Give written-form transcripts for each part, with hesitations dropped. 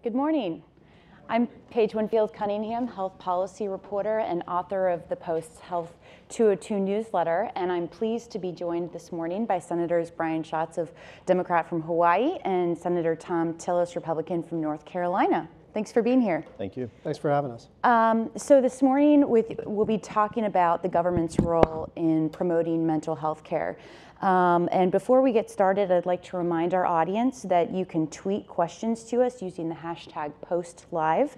Good morning. I'm Paige Winfield Cunningham, health policy reporter and author of the Post's Health 202 newsletter, and I'm pleased to be joined this morning by Senators Brian Schatz, of Democrat from Hawaii, and Senator Thom Tillis, Republican from North Carolina. Thanks for being here. Thank you. Thanks for having us. So this morning we'll be talking about the government's role in promoting mental health care. And before we get started, I'd like to remind our audience that you can tweet questions to us using the hashtag #PostLive,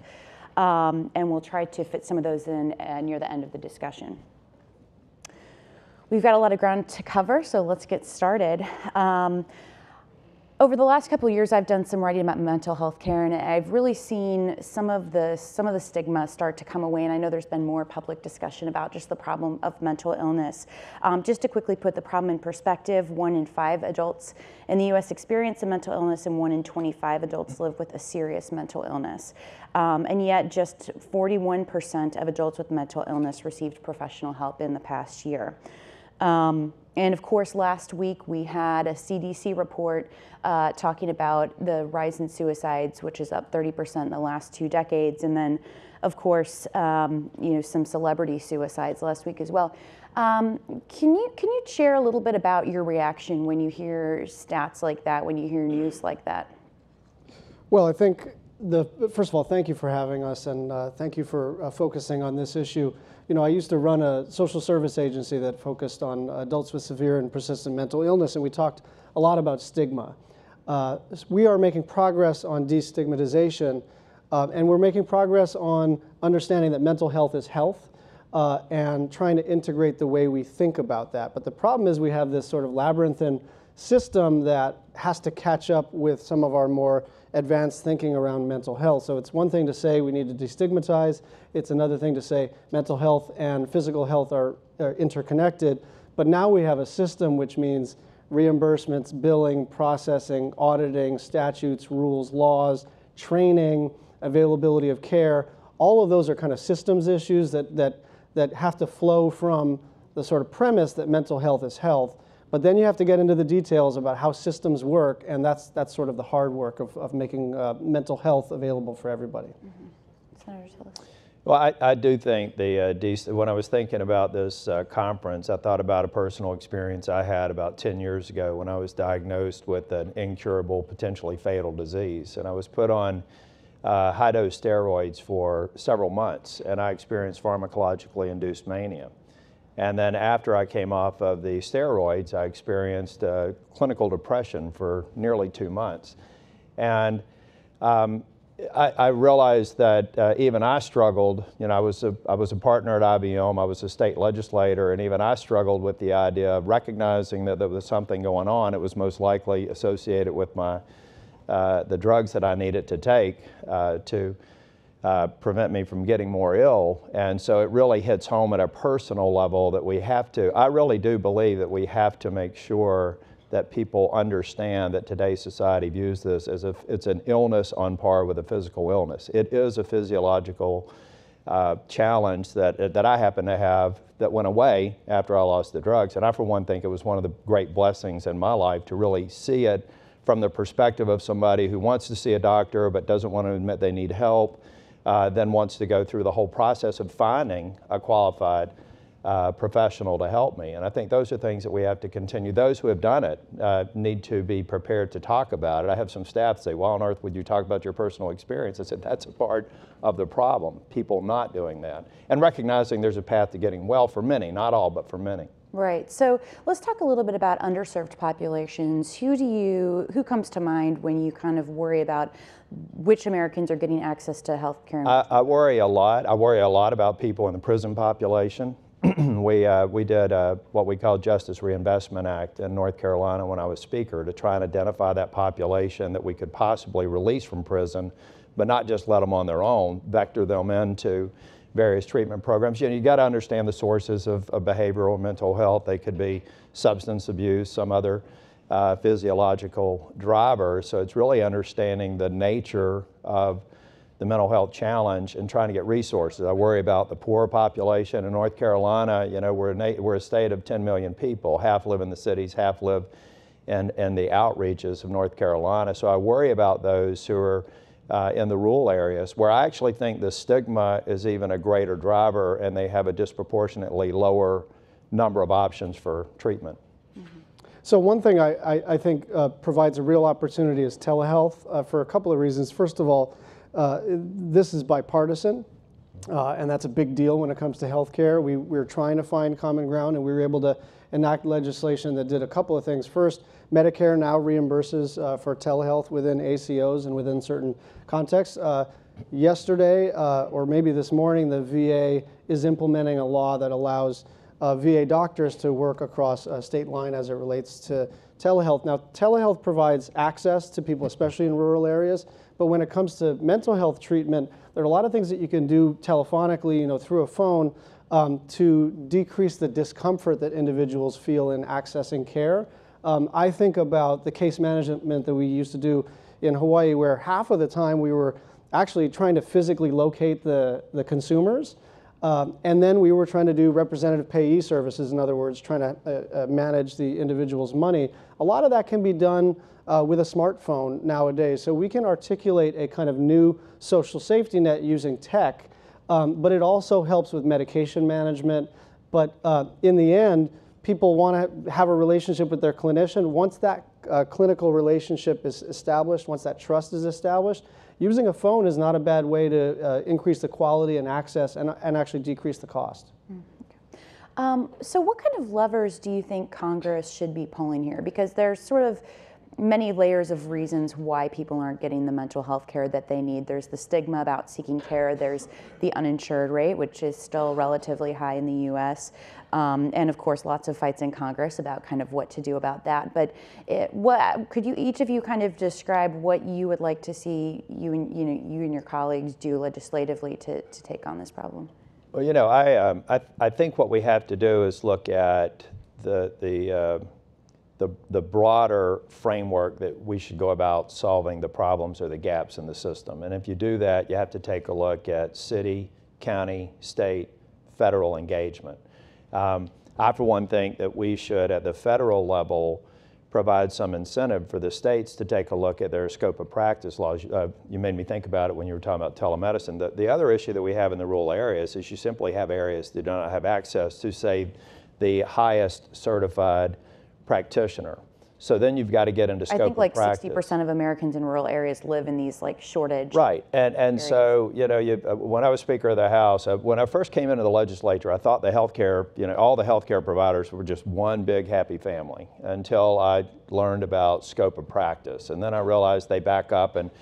and we'll try to fit some of those in near the end of the discussion. We've got a lot of ground to cover, so let's get started. Over the last couple of years, I've done some writing about mental health care, and I've really seen some of the stigma start to come away, and I know there's been more public discussion about just the problem of mental illness. Just to quickly put the problem in perspective, 1 in 5 adults in the U.S. experience a mental illness, and 1 in 25 adults live with a serious mental illness. And yet just 41% of adults with mental illness received professional help in the past year. And of course, last week we had a CDC report talking about the rise in suicides, which is up 30% in the last 2 decades. And then, of course, some celebrity suicides last week as well. Can you share a little bit about your reaction when you hear stats like that, when you hear news like that? Well, I think first of all, thank you for having us, and thank you for focusing on this issue. You know, I used to run a social service agency that focused on adults with severe and persistent mental illness, and we talked a lot about stigma. We are making progress on destigmatization, and we're making progress on understanding that mental health is health, and trying to integrate the way we think about that. But the problem is we have this sort of labyrinthine system that has to catch up with some of our more advanced thinking around mental health. So it's one thing to say we need to destigmatize. It's another thing to say mental health and physical health are interconnected. But now we have a system which means reimbursements, billing, processing, auditing, statutes, rules, laws, training, availability of care. All of those are kind of systems issues that have to flow from the sort of premise that mental health is health. But then you have to get into the details about how systems work, and that's sort of the hard work of making mental health available for everybody. Mm-hmm. Senator Tillis. Well, I do think when I was thinking about this conference, I thought about a personal experience I had about 10 years ago when I was diagnosed with an incurable, potentially fatal disease. And I was put on high-dose steroids for several months, and I experienced pharmacologically induced mania. And then after I came off of the steroids, I experienced clinical depression for nearly 2 months. And I realized that even I struggled. You know, I was a partner at IBM, I was a state legislator, and even I struggled with the idea of recognizing that there was something going on. It was most likely associated with the drugs that I needed to take to prevent me from getting more ill. And so it really hits home at a personal level that we have to, I really do believe that we have to make sure that people understand that today's society views this as if it's an illness on par with a physical illness. It is a physiological challenge that I happen to have that went away after I lost the drugs. And I, for one, think it was one of the great blessings in my life to really see it from the perspective of somebody who wants to see a doctor but doesn't want to admit they need help, then wants to go through the whole process of finding a qualified professional to help me. And I think those are things that we have to continue. Those who have done it need to be prepared to talk about it. I have some staff say, why on earth would you talk about your personal experience? I said, that's a part of the problem, people not doing that. And recognizing there's a path to getting well for many, not all, but for many. Right. So let's talk a little bit about underserved populations. Who comes to mind when you kind of worry about which Americans are getting access to health care? I worry a lot. I worry a lot about people in the prison population. We did what we call Justice Reinvestment Act in North Carolina when I was Speaker to try and identify that population that we could possibly release from prison, but not just let them on their own, vector them into various treatment programs. You know, you got to understand the sources of behavioral and mental health. They could be substance abuse, some other physiological drivers. So it's really understanding the nature of the mental health challenge and trying to get resources. I worry about the poor population in North Carolina. You know, we're a state of 10 million people. Half live in the cities, half live in the outreaches of North Carolina. So I worry about those who are in the rural areas, where I actually think the stigma is even a greater driver, and they have a disproportionately lower number of options for treatment. So one thing I think provides a real opportunity is telehealth for a couple of reasons. First of all, this is bipartisan, and that's a big deal when it comes to healthcare. We're trying to find common ground, and we were able to enact legislation that did a couple of things. First, Medicare now reimburses for telehealth within ACOs and within certain contexts. Yesterday, or maybe this morning, the VA is implementing a law that allows VA doctors to work across a state line as it relates to telehealth. Now, telehealth provides access to people, especially in rural areas, but when it comes to mental health treatment, there are a lot of things that you can do telephonically, through a phone, to decrease the discomfort that individuals feel in accessing care. I think about the case management that we used to do in Hawaii, where half of the time we were actually trying to physically locate the consumers, and then we were trying to do representative payee services, in other words, trying to manage the individual's money. A lot of that can be done with a smartphone nowadays, so we can articulate a kind of new social safety net using tech, but it also helps with medication management. But in the end, people want to have a relationship with their clinician. Once that clinical relationship is established, once that trust is established, using a phone is not a bad way to increase the quality and access and actually decrease the cost. So what kind of levers do you think Congress should be pulling here? Because there's sort of many layers of reasons why people aren't getting the mental health care that they need. There's the stigma about seeking care. There's the uninsured rate, which is still relatively high in the U.S. And of course, lots of fights in Congress about kind of what to do about that. But could you, each of you, kind of describe what you would like to see you and your colleagues do legislatively to take on this problem? Well, I think what we have to do is look at the broader framework that we should go about solving the problems or the gaps in the system. And if you do that, you have to take a look at city, county, state, federal engagement. I, for one, think that we should, at the federal level, provide some incentive for the states to take a look at their scope of practice laws. You made me think about it when you were talking about telemedicine. The other issue that we have in the rural areas is you simply have areas that do not have access to, say, the highest certified practitioner. So then you've got to get into scope of practice. I think like 60% of Americans in rural areas live in these like shortage. Right, and so when I was Speaker of the House, when I first came into the legislature, I thought the healthcare, all the healthcare providers were just one big happy family until I learned about scope of practice, and then I realized they back up, and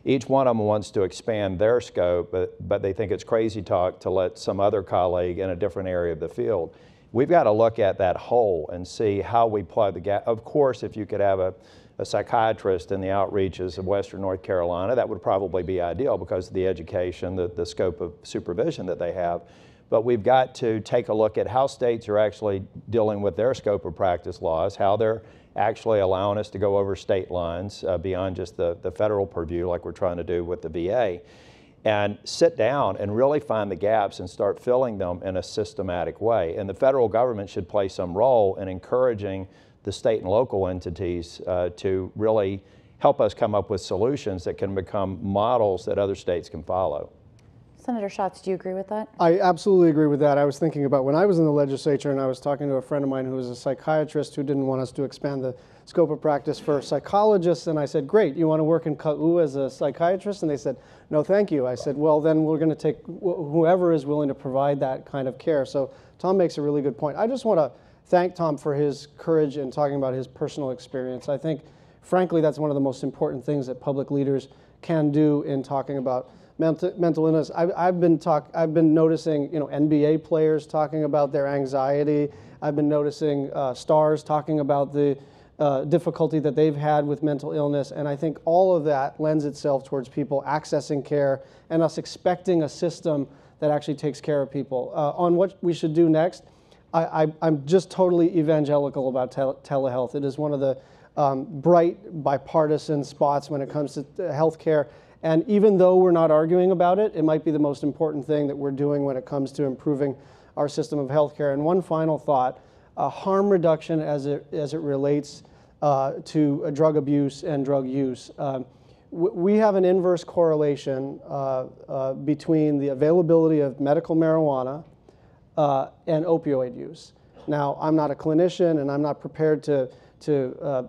each one of them wants to expand their scope, but they think it's crazy talk to let some other colleague in a different area of the field. We've got to look at that whole and see how we plug the gap. Of course, if you could have a psychiatrist in the outreaches of Western North Carolina, that would probably be ideal because of the education, the scope of supervision that they have. But we've got to take a look at how states are actually dealing with their scope of practice laws, how they're actually allowing us to go over state lines beyond just the federal purview like we're trying to do with the VA. And sit down and really find the gaps and start filling them in a systematic way. And the federal government should play some role in encouraging the state and local entities to really help us come up with solutions that can become models that other states can follow. Senator Schatz, do you agree with that? I absolutely agree with that. I was thinking about when I was in the legislature and I was talking to a friend of mine who was a psychiatrist who didn't want us to expand the scope of practice for psychologists, and I said, great, you want to work in KAU as a psychiatrist? And they said, no, thank you. I said, well, then we're going to take whoever is willing to provide that kind of care. So Thom makes a really good point. I just want to thank Thom for his courage in talking about his personal experience. I think, frankly, that's one of the most important things that public leaders can do in talking about mental illness. I've been noticing, NBA players talking about their anxiety. I've been noticing stars talking about the difficulty that they've had with mental illness, and I think all of that lends itself towards people accessing care and us expecting a system that actually takes care of people. On what we should do next, I'm just totally evangelical about telehealth. It is one of the bright bipartisan spots when it comes to healthcare. And even though we're not arguing about it, it might be the most important thing that we're doing when it comes to improving our system of healthcare. And one final thought, harm reduction as it relates to drug abuse and drug use. we have an inverse correlation between the availability of medical marijuana and opioid use. Now, I'm not a clinician, and I'm not prepared to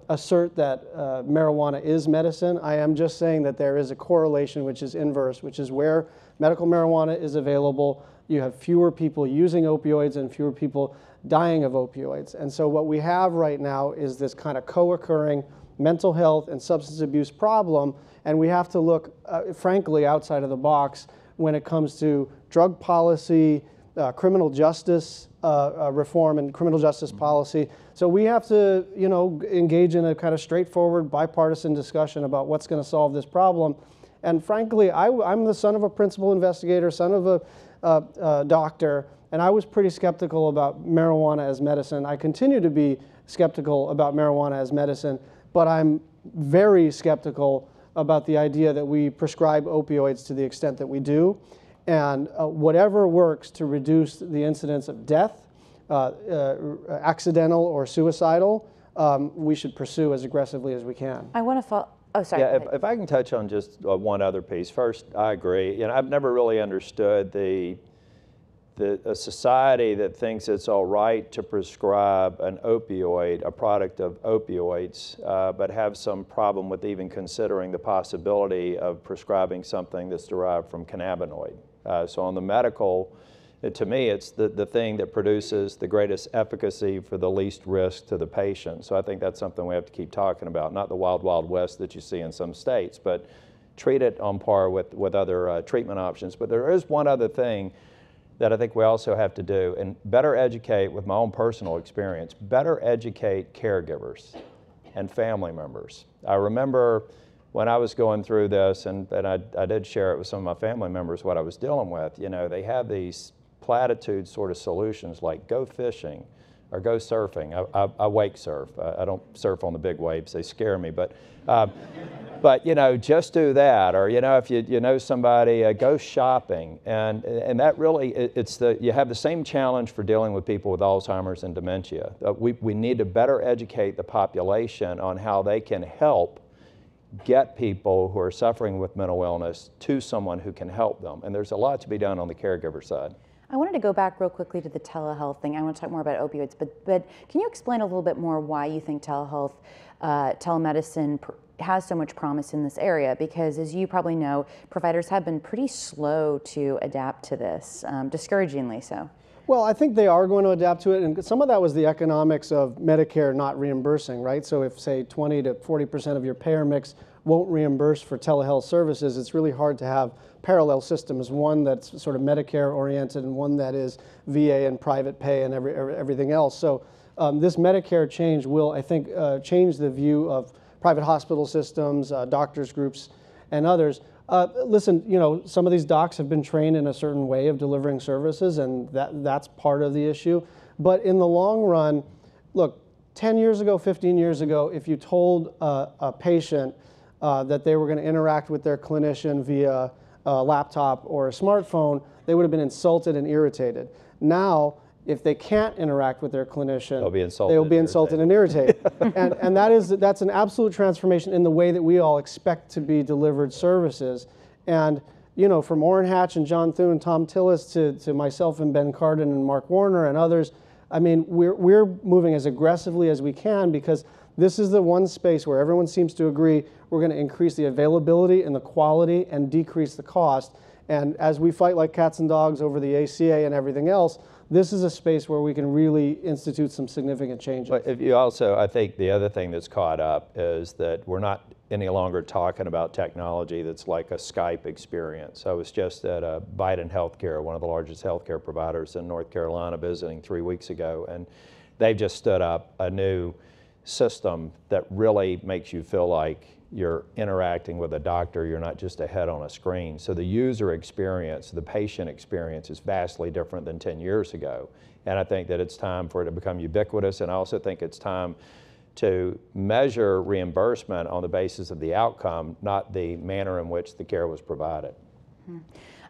assert that marijuana is medicine. I am just saying that there is a correlation which is inverse, which is where medical marijuana is available, you have fewer people using opioids and fewer people dying of opioids. And so what we have right now is this kind of co-occurring mental health and substance abuse problem, and we have to look, frankly, outside of the box when it comes to drug policy, criminal justice reform and criminal justice policy. So we have to, engage in a kind of straightforward bipartisan discussion about what's going to solve this problem. And frankly, I'm the son of a principal investigator, son of a doctor, and I was pretty skeptical about marijuana as medicine. I continue to be skeptical about marijuana as medicine, but I'm very skeptical about the idea that we prescribe opioids to the extent that we do. And whatever works to reduce the incidence of death, accidental or suicidal, we should pursue as aggressively as we can. I want to follow. Oh, sorry. Yeah, if I can touch on just one other piece. First, I agree. I've never really understood a society that thinks it's all right to prescribe an opioid, a product of opioids, but have some problem with even considering the possibility of prescribing something that's derived from cannabinoid. So on the medical, to me, it's the thing that produces the greatest efficacy for the least risk to the patient. So I think that's something we have to keep talking about, not the wild, wild west that you see in some states, but treat it on par with other treatment options. But there is one other thing that I think we also have to do, and better educate, with my own personal experience, better educate caregivers and family members. I remember when I was going through this, and I did share it with some of my family members, what I was dealing with, they have these platitude sort of solutions like go fishing or go surfing. I wake surf. I don't surf on the big waves. They scare me. But just do that. Or, if you know somebody, go shopping. And that really, you have the same challenge for dealing with people with Alzheimer's and dementia. We need to better educate the population on how they can help get people who are suffering with mental illness to someone who can help them. And there's a lot to be done on the caregiver side. I wanted to go back real quickly to the telehealth thing. I want to talk more about opioids, but can you explain a little bit more why you think telehealth, telemedicine has so much promise in this area? Because as you probably know, providers have been pretty slow to adapt to this, discouragingly so. Well, I think they are going to adapt to it, and some of that was the economics of Medicare not reimbursing, right? So if, say, 20 to 40% of your payer mix won't reimburse for telehealth services, it's really hard to have parallel systems, one that's sort of Medicare oriented and one that is VA and private pay and everything else. So this Medicare change will, I think, change the view of private hospital systems, doctors groups, and others. Listen, some of these docs have been trained in a certain way of delivering services, and that's part of the issue. But in the long run, look, 10 years ago, 15 years ago, if you told a patient that they were going to interact with their clinician via a laptop or a smartphone, they would have been insulted and irritated. Now, if they can't interact with their clinician, they'll be insulted and irritated. and that's an absolute transformation in the way that we all expect to be delivered services. And from Orrin Hatch and John Thune, Thom Tillis to myself and Ben Cardin and Mark Warner and others, I mean, we're moving as aggressively as we can because this is the one space where everyone seems to agree we're going to increase the availability and the quality and decrease the cost. And as we fight like cats and dogs over the ACA and everything else, this is a space where we can really institute some significant changes. But if you also, I think the other thing that's caught up is that we're not any longer talking about technology that's like a Skype experience. I was just at Biden Healthcare, one of the largest healthcare providers in North Carolina, visiting 3 weeks ago, and they've just stood up a new system that really makes you feel like you're interacting with a doctor, you're not just a head on a screen. So the user experience, the patient experience is vastly different than 10 years ago. And I think that it's time for it to become ubiquitous, and I also think it's time to measure reimbursement on the basis of the outcome, not the manner in which the care was provided.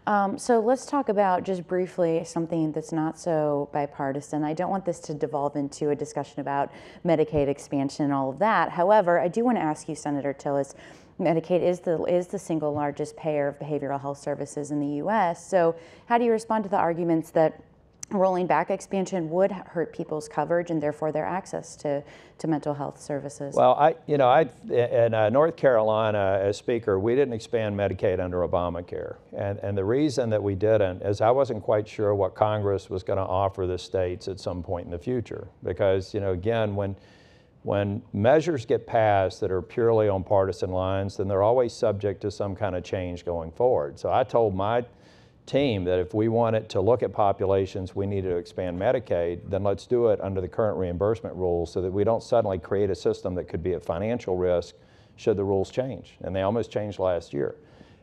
So let's talk about just briefly something that's not so bipartisan. I don't want this to devolve into a discussion about Medicaid expansion and all of that. However, I do want to ask you, Senator Tillis, Medicaid is the single largest payer of behavioral health services in the U.S. So how do you respond to the arguments that rolling back expansion would hurt people's coverage and therefore their access to mental health services? Well, in North Carolina, as Speaker, we didn't expand Medicaid under Obamacare. And the reason that we didn't is I wasn't quite sure what Congress was going to offer the states at some point in the future. Because, again, when measures get passed that are purely on partisan lines, then they're always subject to some kind of change going forward. So I told my team that if we wanted to look at populations we needed to expand Medicaid, then let's do it under the current reimbursement rules so that we don't suddenly create a system that could be at financial risk should the rules change. And they almost changed last year.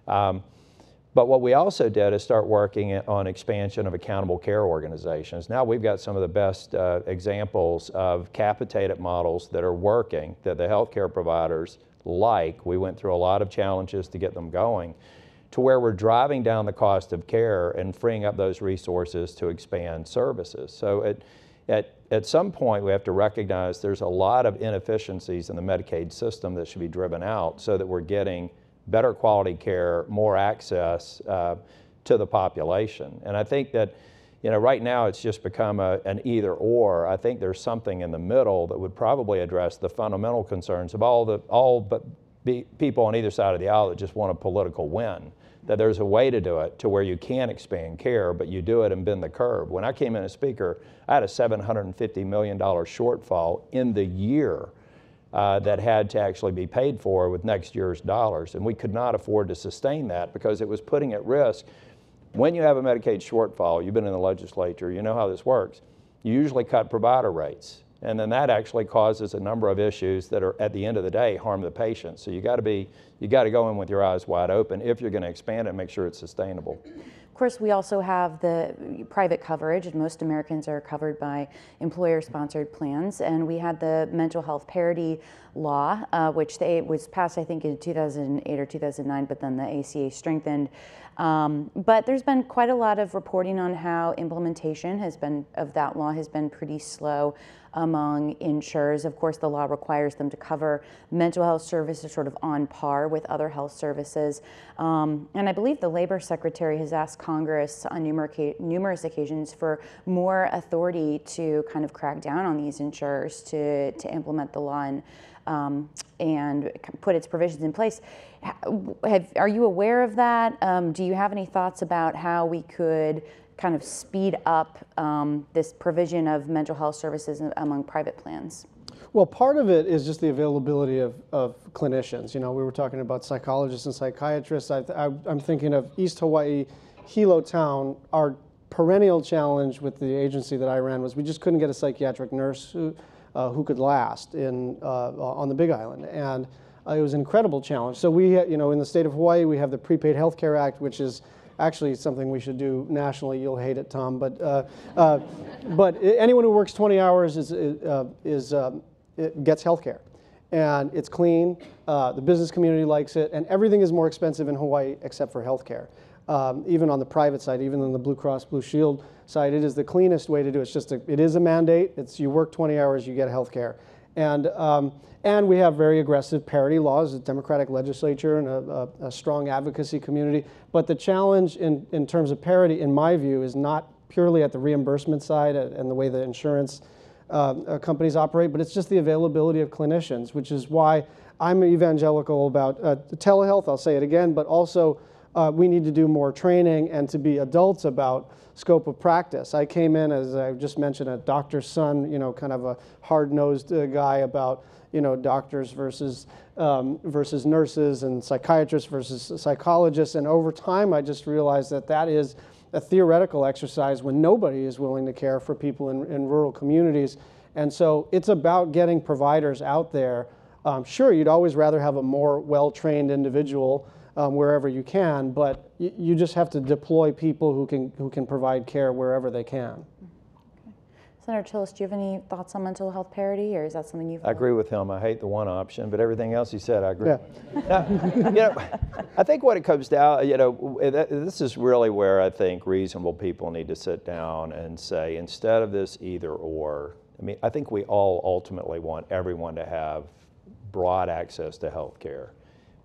But what we also did is start working on expansion of accountable care organizations. Now we've got some of the best examples of capitated models that are working, that the healthcare providers like. We went through a lot of challenges to get them going, to where we're driving down the cost of care and freeing up those resources to expand services. So at some point we have to recognize there's a lot of inefficiencies in the Medicaid system that should be driven out so that we're getting better quality care, more access to the population. And I think that right now it's just become an either or. I think there's something in the middle that would probably address the fundamental concerns of all but people on either side of the aisle that just want a political win. That there's a way to do it to where you can expand care, but you do it and bend the curve. When I came in as Speaker, I had a $750 million shortfall in the year that had to actually be paid for with next year's dollars. And we could not afford to sustain that because it was putting at risk. When you have a Medicaid shortfall, you've been in the legislature, you know how this works. You usually cut provider rates. And then that actually causes a number of issues that are, at the end of the day, harm the patient. So you got to go in with your eyes wide open if you're going to expand it and make sure it's sustainable. Of course, we also have the private coverage, and most Americans are covered by employer-sponsored plans. And we had the mental health parity law, which was passed, I think, in 2008 or 2009, but then the ACA strengthened. But there's been quite a lot of reporting on how implementation of that law has been pretty slow among insurers. Of course, the law requires them to cover mental health services sort of on par with other health services. And I believe the Labor Secretary has asked Congress on numerous occasions for more authority to kind of crack down on these insurers to implement the law and put its provisions in place. Are you aware of that? Do you have any thoughts about how we could kind of speed up this provision of mental health services among private plans? Well, part of it is just the availability of clinicians. We were talking about psychologists and psychiatrists. I'm thinking of East Hawaii, Hilo Town. Our perennial challenge with the agency that I ran was we just couldn't get a psychiatric nurse who could last on the Big Island. And it was an incredible challenge. So we, in the state of Hawaii, we have the Prepaid Healthcare Act, which is actually something we should do nationally. You'll hate it, Tom, but anyone who works 20 hours gets health care. And it's clean, the business community likes it, and everything is more expensive in Hawaii except for health care. Even on the private side, even on the Blue Cross Blue Shield side, it is the cleanest way to do it. It is a mandate. You work 20 hours, you get health care. And we have very aggressive parity laws, a Democratic legislature and a strong advocacy community. But the challenge in terms of parity, in my view, is not purely at the reimbursement side and the way the insurance companies operate, but it's just the availability of clinicians, which is why I'm evangelical about telehealth, I'll say it again, but also we need to do more training and to be adults about scope of practice. I came in, as I just mentioned, a doctor's son, kind of a hard-nosed guy about doctors versus nurses and psychiatrists versus psychologists. And over time, I just realized that is a theoretical exercise when nobody is willing to care for people in rural communities. And so it's about getting providers out there. Sure, you'd always rather have a more well-trained individual wherever you can, but you just have to deploy people who can provide care wherever they can. Senator Tillis, do you have any thoughts on mental health parity, or is that something you've? I agree with him. I hate the one option, but everything else he said, I agree. Yeah. I think what it comes down, this is really where I think reasonable people need to sit down and say, instead of this either or, I think we all ultimately want everyone to have broad access to health care.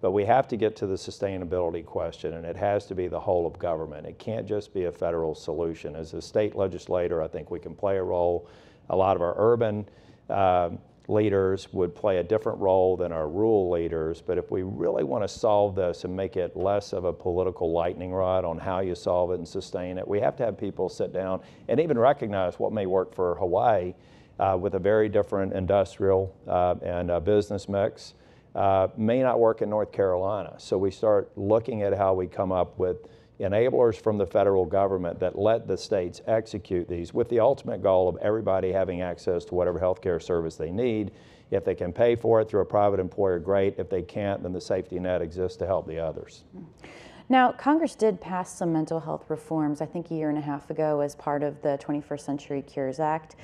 But we have to get to the sustainability question, and it has to be the whole of government. It can't just be a federal solution. As a state legislator, I think we can play a role. A lot of our urban leaders would play a different role than our rural leaders, but if we really want to solve this and make it less of a political lightning rod on how you solve it and sustain it, we have to have people sit down and even recognize what may work for Hawaii with a very different industrial and business mix. May not work in North Carolina. So we start looking at how we come up with enablers from the federal government that let the states execute these with the ultimate goal of everybody having access to whatever healthcare service they need. If they can pay for it through a private employer, great. If they can't, then the safety net exists to help the others. Now, Congress did pass some mental health reforms, I think a year and a half ago, as part of the 21st Century Cures Act,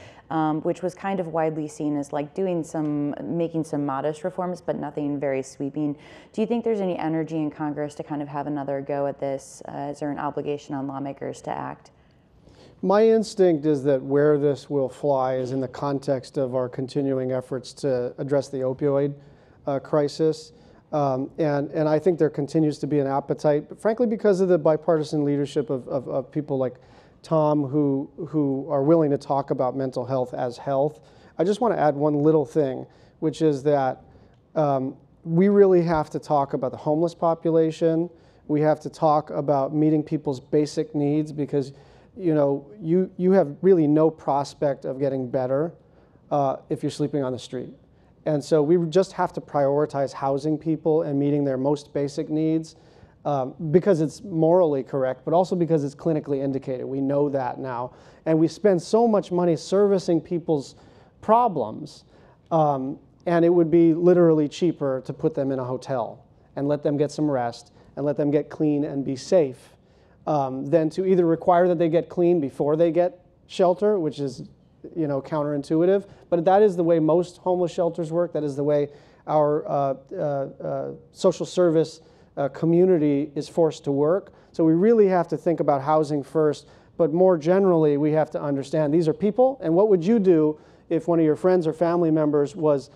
which was kind of widely seen as like making some modest reforms, but nothing very sweeping. Do you think there's any energy in Congress to kind of have another go at this? Is there an obligation on lawmakers to act? My instinct is that where this will fly is in the context of our continuing efforts to address the opioid crisis. And I think there continues to be an appetite, but frankly, because of the bipartisan leadership of people like Thom who are willing to talk about mental health as health. I just want to add one little thing, which is that we really have to talk about the homeless population. We have to talk about meeting people's basic needs, because you have really no prospect of getting better if you're sleeping on the street. And so we just have to prioritize housing people and meeting their most basic needs because it's morally correct, but also because it's clinically indicated. We know that now. And we spend so much money servicing people's problems, and it would be literally cheaper to put them in a hotel and let them get some rest and let them get clean and be safe than to either require that they get clean before they get shelter, which is counterintuitive, but that is the way most homeless shelters work. That is the way our social service community is forced to work. So we really have to think about housing first, but more generally, we have to understand these are people, and what would you do if one of your friends or family members was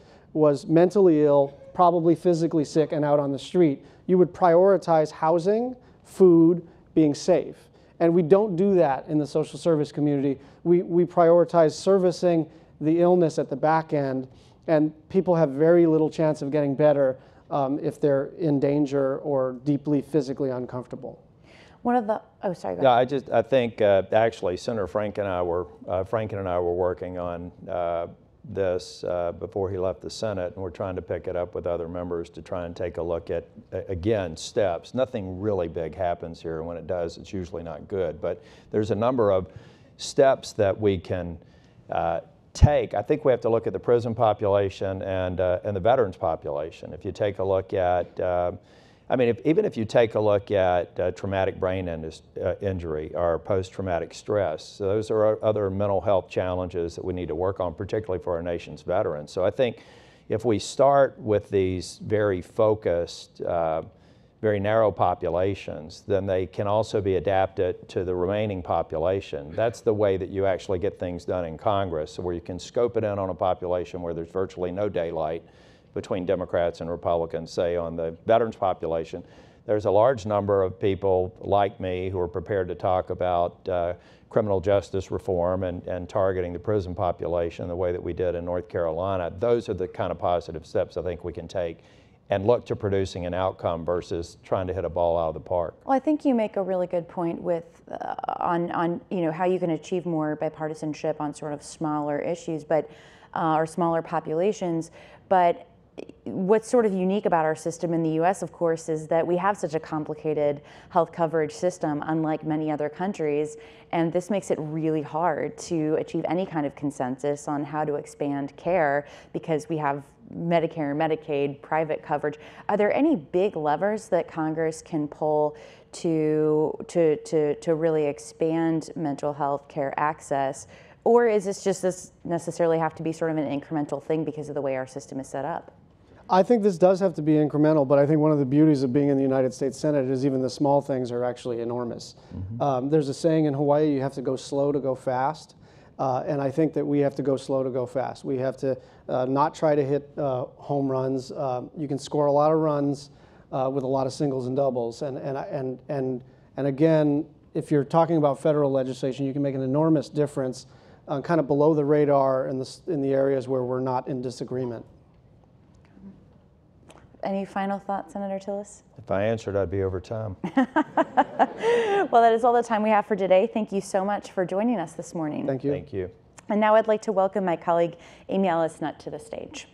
mentally ill, probably physically sick, and out on the street? You would prioritize housing, food, being safe. And we don't do that in the social service community. We prioritize servicing the illness at the back end, and people have very little chance of getting better if they're in danger or deeply physically uncomfortable. Oh, sorry, go ahead. No, I think actually Senator Franken and I were working on this before he left the Senate, and we're trying to pick it up with other members to try and take a look at, again, steps. Nothing really big happens here. When it does, it's usually not good. But there's a number of steps that we can take. I think we have to look at the prison population and the veterans population. If you take a look at even if you take a look at traumatic brain injury or post-traumatic stress, so those are other mental health challenges that we need to work on, particularly for our nation's veterans. So I think if we start with these very focused, very narrow populations, then they can also be adapted to the remaining population. That's the way that you actually get things done in Congress, so where you can scope it in on a population where there's virtually no daylight between Democrats and Republicans. Say on the veterans population, there's a large number of people like me who are prepared to talk about criminal justice reform and targeting the prison population the way that we did in North Carolina. Those are the kind of positive steps I think we can take and look to producing an outcome versus trying to hit a ball out of the park. Well, I think you make a really good point with on how you can achieve more bipartisanship on sort of smaller issues, but or smaller populations. But what's sort of unique about our system in the U.S., of course, is that we have such a complicated health coverage system, unlike many other countries, and this makes it really hard to achieve any kind of consensus on how to expand care because we have Medicare, Medicaid, private coverage. Are there any big levers that Congress can pull to really expand mental health care access, Or is this necessarily have to be sort of an incremental thing because of the way our system is set up? I think this does have to be incremental, but I think one of the beauties of being in the United States Senate is even the small things are actually enormous. There's a saying in Hawaii, you have to go slow to go fast. And I think that we have to go slow to go fast. We have to not try to hit home runs. You can score a lot of runs with a lot of singles and doubles. And again, if you're talking about federal legislation, you can make an enormous difference kind of below the radar in the areas where we're not in disagreement. Any final thoughts, Senator Tillis? If I answered, I'd be over time. Well, that is all the time we have for today. Thank you so much for joining us this morning. Thank you. Thank you. And now I'd like to welcome my colleague, Amy Ellis Nutt, to the stage.